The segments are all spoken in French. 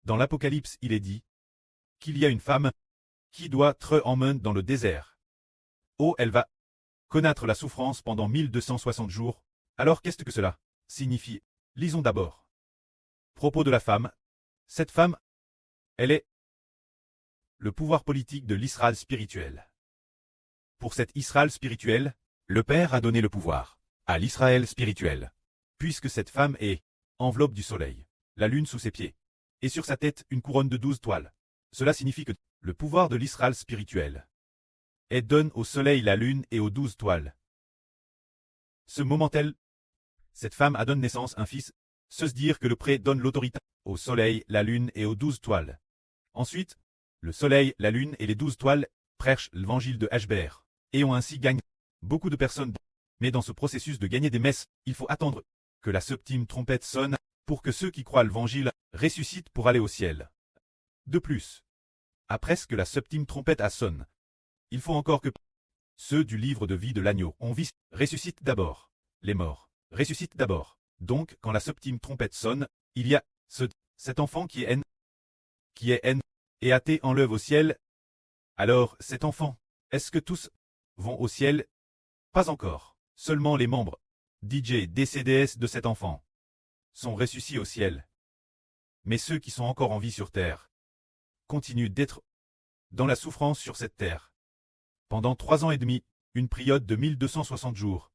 Dans l'Apocalypse, il est dit qu'il y a une femme qui doit être emmenée dans le désert. Oh, elle va connaître la souffrance pendant 1260 jours. Alors qu'est-ce que cela signifie? Lisons d'abord. Propos de la femme. Cette femme, elle est le pouvoir politique de l'Israël spirituel. Pour cet Israël spirituel, le Père a donné le pouvoir à l'Israël spirituel, puisque cette femme est enveloppe du soleil, la lune sous ses pieds, et sur sa tête une couronne de 12 toiles. Cela signifie que le pouvoir de l'Israël spirituel est donne au soleil, la lune et aux 12 toiles. Ce moment-elle, cette femme a donné naissance à un fils, se dire que le pré donne l'autorité au soleil, la lune et aux 12 toiles. Ensuite, le soleil, la lune et les 12 toiles prêchent l'évangile de Hbr, et ont ainsi gagné beaucoup de personnes. Mais dans ce processus de gagner des messes, il faut attendre que la septième trompette sonne, pour que ceux qui croient l'évangile ressuscitent pour aller au ciel. De plus, après ce que la septième trompette a sonné, il faut encore que ceux du livre de vie de l'agneau ont vu ressuscitent d'abord. Les morts ressuscitent d'abord. Donc, quand la septième trompette sonne, il y a cet enfant qui est haine, et athée enlève au ciel. Alors, cet enfant, est-ce que tous vont au ciel? Pas encore. Seulement les membres DJ DCDS de cet enfant sont ressuscités au ciel. Mais ceux qui sont encore en vie sur terre continuent d'être dans la souffrance sur cette terre. Pendant 3 ans et demi, une période de 1260 jours.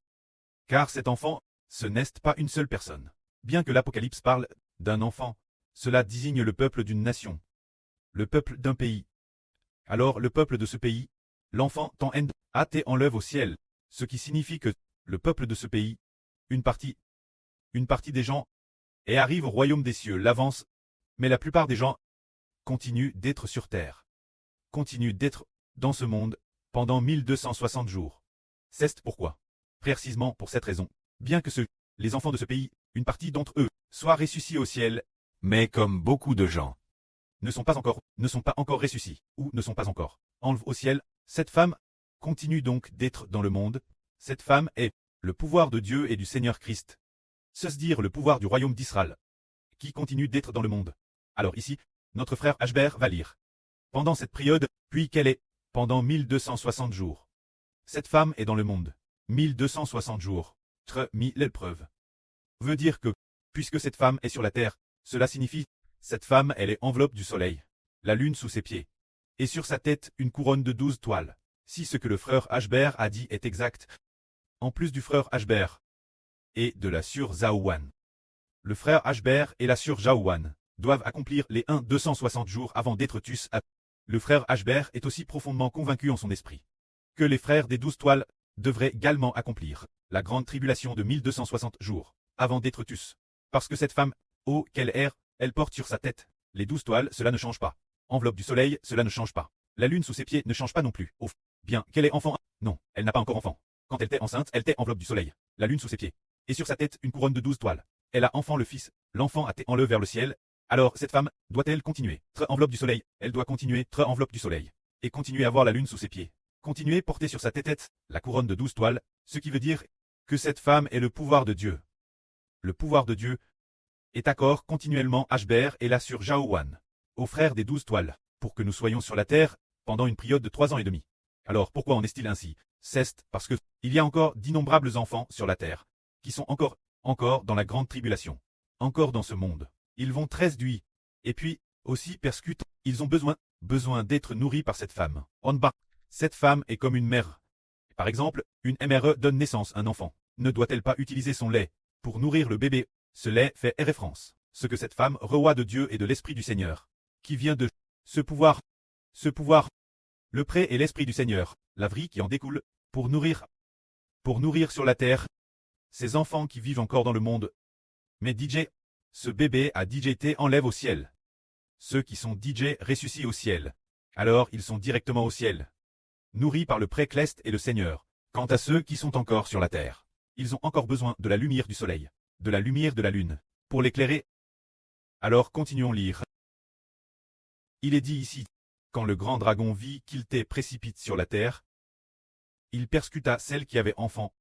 Car cet enfant, ce n'est pas une seule personne. Bien que l'Apocalypse parle d'un enfant, cela désigne le peuple d'une nation, le peuple d'un pays. Alors le peuple de ce pays, l'enfant tant athée enlève au ciel, ce qui signifie que le peuple de ce pays, une partie des gens, et arrive au royaume des cieux, l'avance, mais la plupart des gens continuent d'être sur terre, continuent d'être dans ce monde pendant 1260 jours. C'est pourquoi, précisément pour cette raison, bien que les enfants de ce pays, une partie d'entre eux, soient ressuscités au ciel, mais comme beaucoup de gens ne sont pas encore ressuscités, ou ne sont pas encore enlevés au ciel, cette femme continue donc d'être dans le monde. Cette femme est le pouvoir de Dieu et du Seigneur Christ. C'est dire le pouvoir du royaume d'Israël, qui continue d'être dans le monde. Alors ici, notre frère Hbr va lire. Pendant cette période, puis qu'elle est, pendant 1260 jours. Cette femme est dans le monde. 1260 jours. Mis l'épreuve. Veut dire que, puisque cette femme est sur la terre, cela signifie, cette femme elle est enveloppe du soleil, la lune sous ses pieds, et sur sa tête une couronne de 12 toiles. Si ce que le frère Hbr a dit est exact, en plus du frère Hbr et de la sœur Zaouan, le frère Hbr et la sœur Zaouan doivent accomplir les 260 jours avant d'être tués. Le frère Hbr est aussi profondément convaincu en son esprit que les frères des 12 toiles devraient également accomplir la grande tribulation de 1260 jours avant d'être tués. Parce que cette femme, oh, quelle air, elle porte sur sa tête. Les 12 toiles, cela ne change pas. Enveloppe du soleil, cela ne change pas. La lune sous ses pieds ne change pas non plus. Oh, bien, qu'elle est enfant. Non, elle n'a pas encore enfant. Quand elle était enceinte, elle était enveloppe du soleil. La lune sous ses pieds. Et sur sa tête, une couronne de 12 toiles. Elle a enfant le fils. L'enfant a été enlevé vers le ciel. Alors, cette femme, doit-elle continuer? Enveloppe du soleil. Elle doit continuer, enveloppe du soleil. Et continuer à voir la lune sous ses pieds. Continuer porter sur sa tête la couronne de 12 toiles, ce qui veut dire que cette femme est le pouvoir de Dieu. Le pouvoir de Dieu est accord continuellement Hbr et la sur Jaouan, aux frères des 12 toiles, pour que nous soyons sur la terre, pendant une période de 3 ans et demi. Alors pourquoi en est-il ainsi? C'est parce que il y a encore d'innombrables enfants sur la terre, qui sont encore dans la grande tribulation, encore dans ce monde. Ils vont très duits, et puis, aussi persécutés, ils ont besoin d'être nourris par cette femme. En bas, cette femme est comme une mère. Par exemple, une MRE donne naissance à un enfant. Ne doit-elle pas utiliser son lait pour nourrir le bébé? Ce lait fait référence ce que cette femme roi de Dieu et de l'Esprit du Seigneur, qui vient de ce pouvoir, le pré et l'Esprit du Seigneur, la vie qui en découle, pour nourrir sur la terre, ces enfants qui vivent encore dans le monde. Mais DJ, ce bébé a DJT enlève au ciel. Ceux qui sont DJ ressuscitent au ciel. Alors ils sont directement au ciel, nourris par le pré-cleste et le Seigneur. Quant à ceux qui sont encore sur la terre, ils ont encore besoin de la lumière du soleil, de la lumière de la lune, pour l'éclairer. Alors continuons lire. Il est dit ici, quand le grand dragon vit qu'il était précipite sur la terre, il persécuta celle qui avait enfant.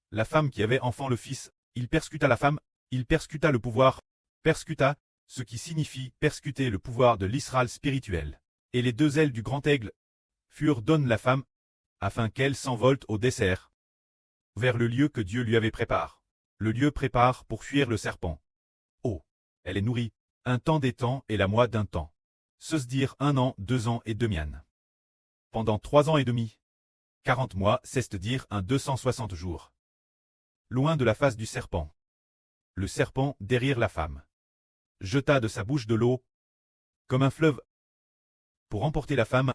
La femme qui avait enfant le fils, il persécuta la femme, il persécuta le pouvoir, persécuta ce qui signifie persécuter le pouvoir de l'Israël spirituel. Et les deux ailes du grand aigle furent données la femme, afin qu'elle s'envole au dessert, vers le lieu que Dieu lui avait préparé. Le lieu prépare pour fuir le serpent. Oh, elle est nourrie, un temps des temps et la mois d'un temps. Se dire 1 an, 2 ans et demi-an. Pendant 3 ans et demi. 40 mois, c'est dire un 260 jours. Loin de la face du serpent. Le serpent derrière la femme jeta de sa bouche de l'eau, comme un fleuve, pour emporter la femme.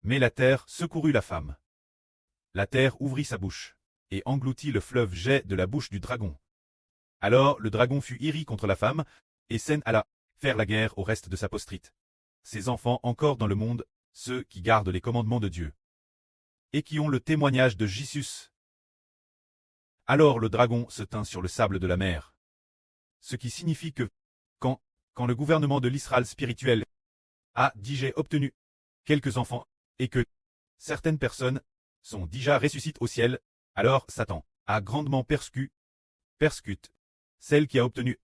Mais la terre secourut la femme. La terre ouvrit sa bouche, et engloutit le fleuve jet de la bouche du dragon. Alors le dragon fut iri contre la femme, et s'en alla faire la guerre au reste de sa postrite. Ses enfants encore dans le monde, ceux qui gardent les commandements de Dieu, et qui ont le témoignage de Jésus. Alors le dragon se tint sur le sable de la mer. Ce qui signifie que, quand le gouvernement de l'Israël spirituel a déjà obtenu quelques enfants, et que certaines personnes sont déjà ressuscitées au ciel, alors Satan a grandement persécute celle qui a obtenu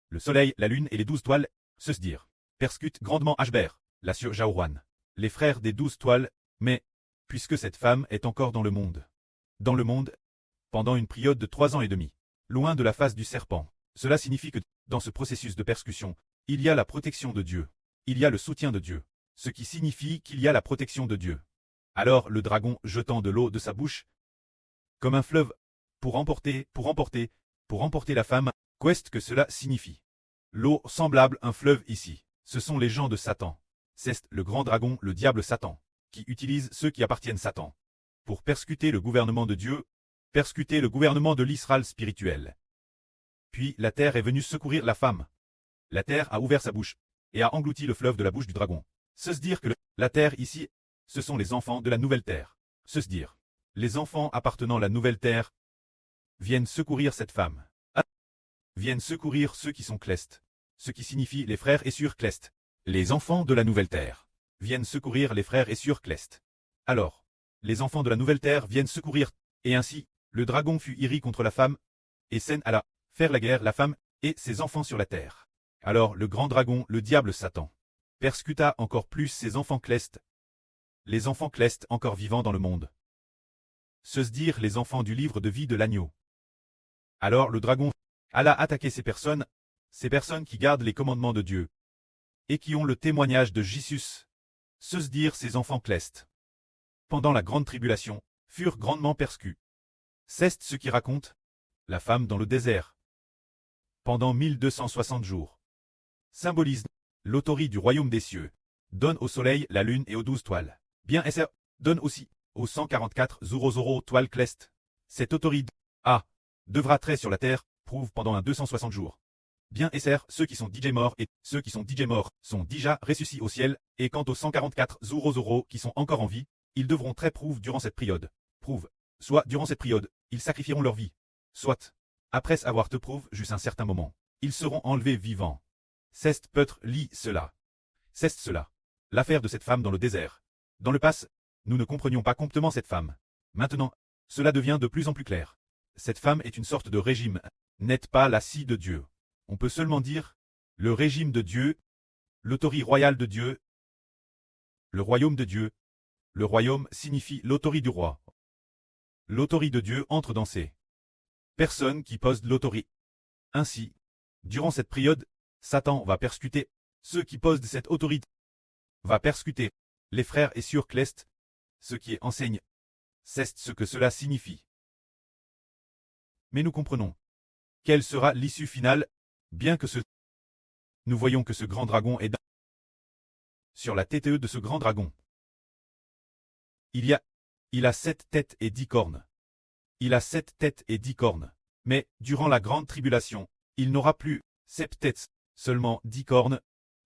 le soleil, la lune et les 12 toiles, se dire, persécute grandement Ashbert, la sur Jaouran, les frères des 12 toiles, mais, puisque cette femme est encore dans le monde, pendant une période de 3 ans et demi, loin de la face du serpent, cela signifie que, dans ce processus de persécution, il y a la protection de Dieu, il y a le soutien de Dieu, ce qui signifie qu'il y a la protection de Dieu. Alors le dragon jetant de l'eau de sa bouche, comme un fleuve, pour emporter la femme, qu'est-ce que cela signifie? L'eau semblable un fleuve ici, ce sont les gens de Satan. C'est le grand dragon, le diable Satan, qui utilise ceux qui appartiennent Satan, pour persécuter le gouvernement de Dieu, persécuter le gouvernement de l'Israël spirituel. Puis la terre est venue secourir la femme. La terre a ouvert sa bouche, et a englouti le fleuve de la bouche du dragon. Se dire que la terre ici, ce sont les enfants de la nouvelle terre. Se dire, les enfants appartenant à la nouvelle terre viennent secourir cette femme. Viennent secourir ceux qui sont clestes, ce qui signifie les frères et sœurs clestes. Les enfants de la nouvelle terre viennent secourir les frères et sœurs clestes. Alors, les enfants de la nouvelle terre viennent secourir, et ainsi, le dragon fut iri contre la femme, et s'en alla faire la guerre la femme et ses enfants sur la terre. Alors le grand dragon, le diable Satan, persécuta encore plus ses enfants clestes, les enfants clestes encore vivants dans le monde. Se dire les enfants du livre de vie de l'agneau. Alors le dragon alla attaquer ces personnes qui gardent les commandements de Dieu, et qui ont le témoignage de Jésus. Se dire ces enfants clestes, pendant la grande tribulation, furent grandement persécutés. C'est ce qui raconte la femme dans le désert, pendant 1260 jours. Symbolise l'autorité du royaume des cieux, donne au soleil, la lune et aux 12 toiles. Bien SR, donne aussi aux 144 Zorozoro toiles clestes. Cette autorité devra traiter sur la terre, prouve pendant un 260 jours. Bien SR, ceux qui sont DJ morts et ceux qui sont DJ morts sont déjà ressuscités au ciel, et quant aux 144 Zorozoro qui sont encore en vie, ils devront très prouve durant cette période. Prouve, soit durant cette période, ils sacrifieront leur vie, soit, après avoir te prouve jusqu'à un certain moment, ils seront enlevés vivants. C'est peut-être lit cela. C'est cela. L'affaire de cette femme dans le désert. Dans le passé, nous ne comprenions pas complètement cette femme. Maintenant, cela devient de plus en plus clair. Cette femme est une sorte de régime, n'est pas la scie de Dieu. On peut seulement dire, le régime de Dieu, l'autorité royale de Dieu, le royaume de Dieu. Le royaume signifie l'autorité du roi. L'autorité de Dieu entre dans ces personnes qui posent l'autorité. Ainsi, durant cette période, Satan va persécuter ceux qui posent cette autorité, va persécuter les frères et sœurs clestes, ceux qui enseignent. C'est ce que cela signifie. Mais nous comprenons. Quelle sera l'issue finale, bien que nous voyons que ce grand dragon est sur la tête de ce grand dragon. Il a 7 têtes et 10 cornes. Il a 7 têtes et 10 cornes. Mais, durant la grande tribulation, il n'aura plus 7 têtes, seulement 10 cornes.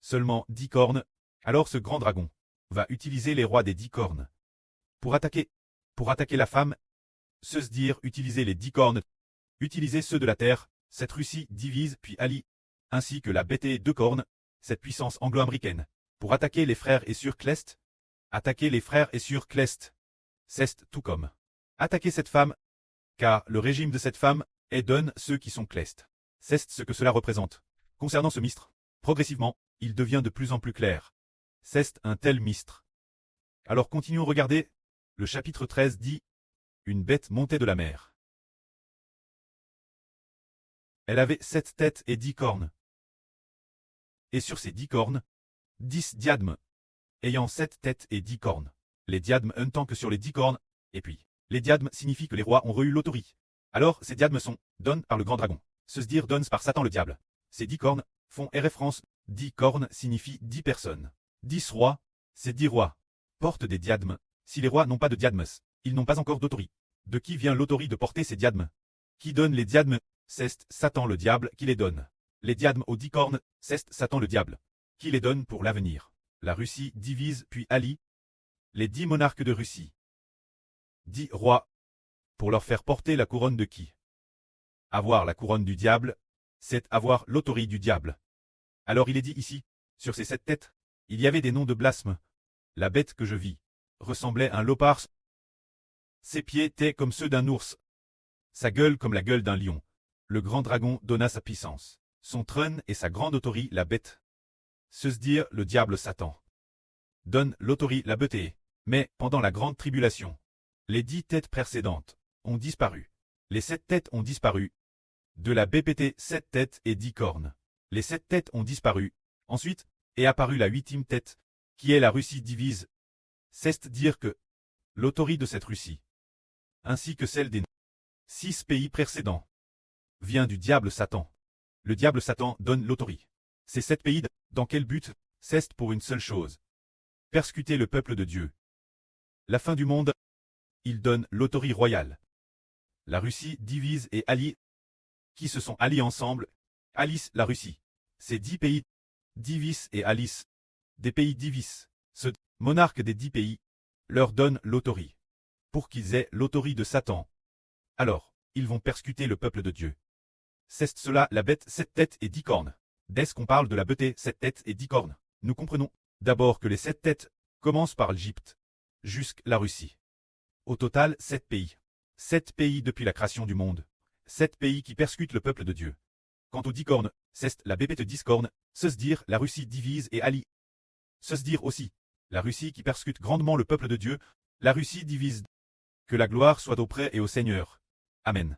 Seulement 10 cornes. Alors ce grand dragon va utiliser les rois des 10 cornes. Pour attaquer la femme, se dire utiliser les 10 cornes, utiliser ceux de la terre, cette Russie divise puis allie, ainsi que la BT 2 cornes, cette puissance anglo-américaine, pour attaquer les frères et sœurs clestes. Attaquer les frères et sœurs clestes. C'est tout comme attaquer cette femme, car le régime de cette femme est donne ceux qui sont clestes. C'est ce que cela représente. Concernant ce mistre, progressivement, il devient de plus en plus clair. C'est un tel mistre. Alors continuons, regardez. Le chapitre 13 dit « Une bête montait de la mer. Elle avait 7 têtes et 10 cornes. Et sur ces 10 cornes, 10 diadèmes, ayant 7 têtes et 10 cornes. Les diadèmes un temps que sur les 10 cornes, et puis, les diadèmes signifient que les rois ont reçu l'autorité. Alors, ces diadèmes sont donnés par le grand dragon. Se dire donnent par Satan le diable. Ces 10 cornes font référence. 10 cornes signifient 10 personnes. 10 rois, ces 10 rois portent des diadèmes. Si les rois n'ont pas de diadèmes, ils n'ont pas encore d'autorité. De qui vient l'autorité de porter ces diadèmes? Qui donne les diadèmes? C'est Satan le diable qui les donne. Les diadèmes aux 10 cornes, c'est Satan le diable qui les donne pour l'avenir. La Russie divise puis allie les 10 monarques de Russie. 10 rois, pour leur faire porter la couronne de qui? Avoir la couronne du diable, c'est avoir l'autorité du diable. Alors il est dit ici, sur ces 7 têtes, il y avait des noms de blasphème. La bête que je vis ressemblait à un léopard. Ses pieds étaient comme ceux d'un ours. Sa gueule comme la gueule d'un lion. Le grand dragon donna sa puissance. Son trône et sa grande autorité la bête. Se dire le diable Satan. Donne l'autorité la bête. Mais, pendant la grande tribulation, les 10 têtes précédentes ont disparu. Les 7 têtes ont disparu. De la BPT 7 têtes et 10 cornes. Les 7 têtes ont disparu. Ensuite, est apparue la 8e tête, qui est la Russie divise. C'est dire que l'autorité de cette Russie, ainsi que celle des 6 pays précédents, vient du diable Satan. Le diable Satan donne l'autorité. Ces 7 pays, dans quel but? C'est pour une seule chose. Persécuter le peuple de Dieu. La fin du monde, il donne l'autorité royale. La Russie divise et allie, qui se sont alliés ensemble, allient la Russie. Ces 10 pays divisent et allient. Des pays divisent. Ce monarque des 10 pays leur donne l'autorité. Pour qu'ils aient l'autorité de Satan. Alors, ils vont persécuter le peuple de Dieu. C'est cela la bête 7 têtes et 10 cornes. Dès qu'on parle de la bête 7 têtes et 10 cornes, nous comprenons d'abord que les 7 têtes commencent par l'Égypte, jusqu'à la Russie. Au total, 7 pays. 7 pays depuis la création du monde. 7 pays qui persécutent le peuple de Dieu. Quant aux 10 cornes, c'est la bête 10 cornes, se dire la Russie divise et allie. Se dire aussi, la Russie qui persécute grandement le peuple de Dieu, la Russie divise. Que la gloire soit auprès et au Seigneur. Amen.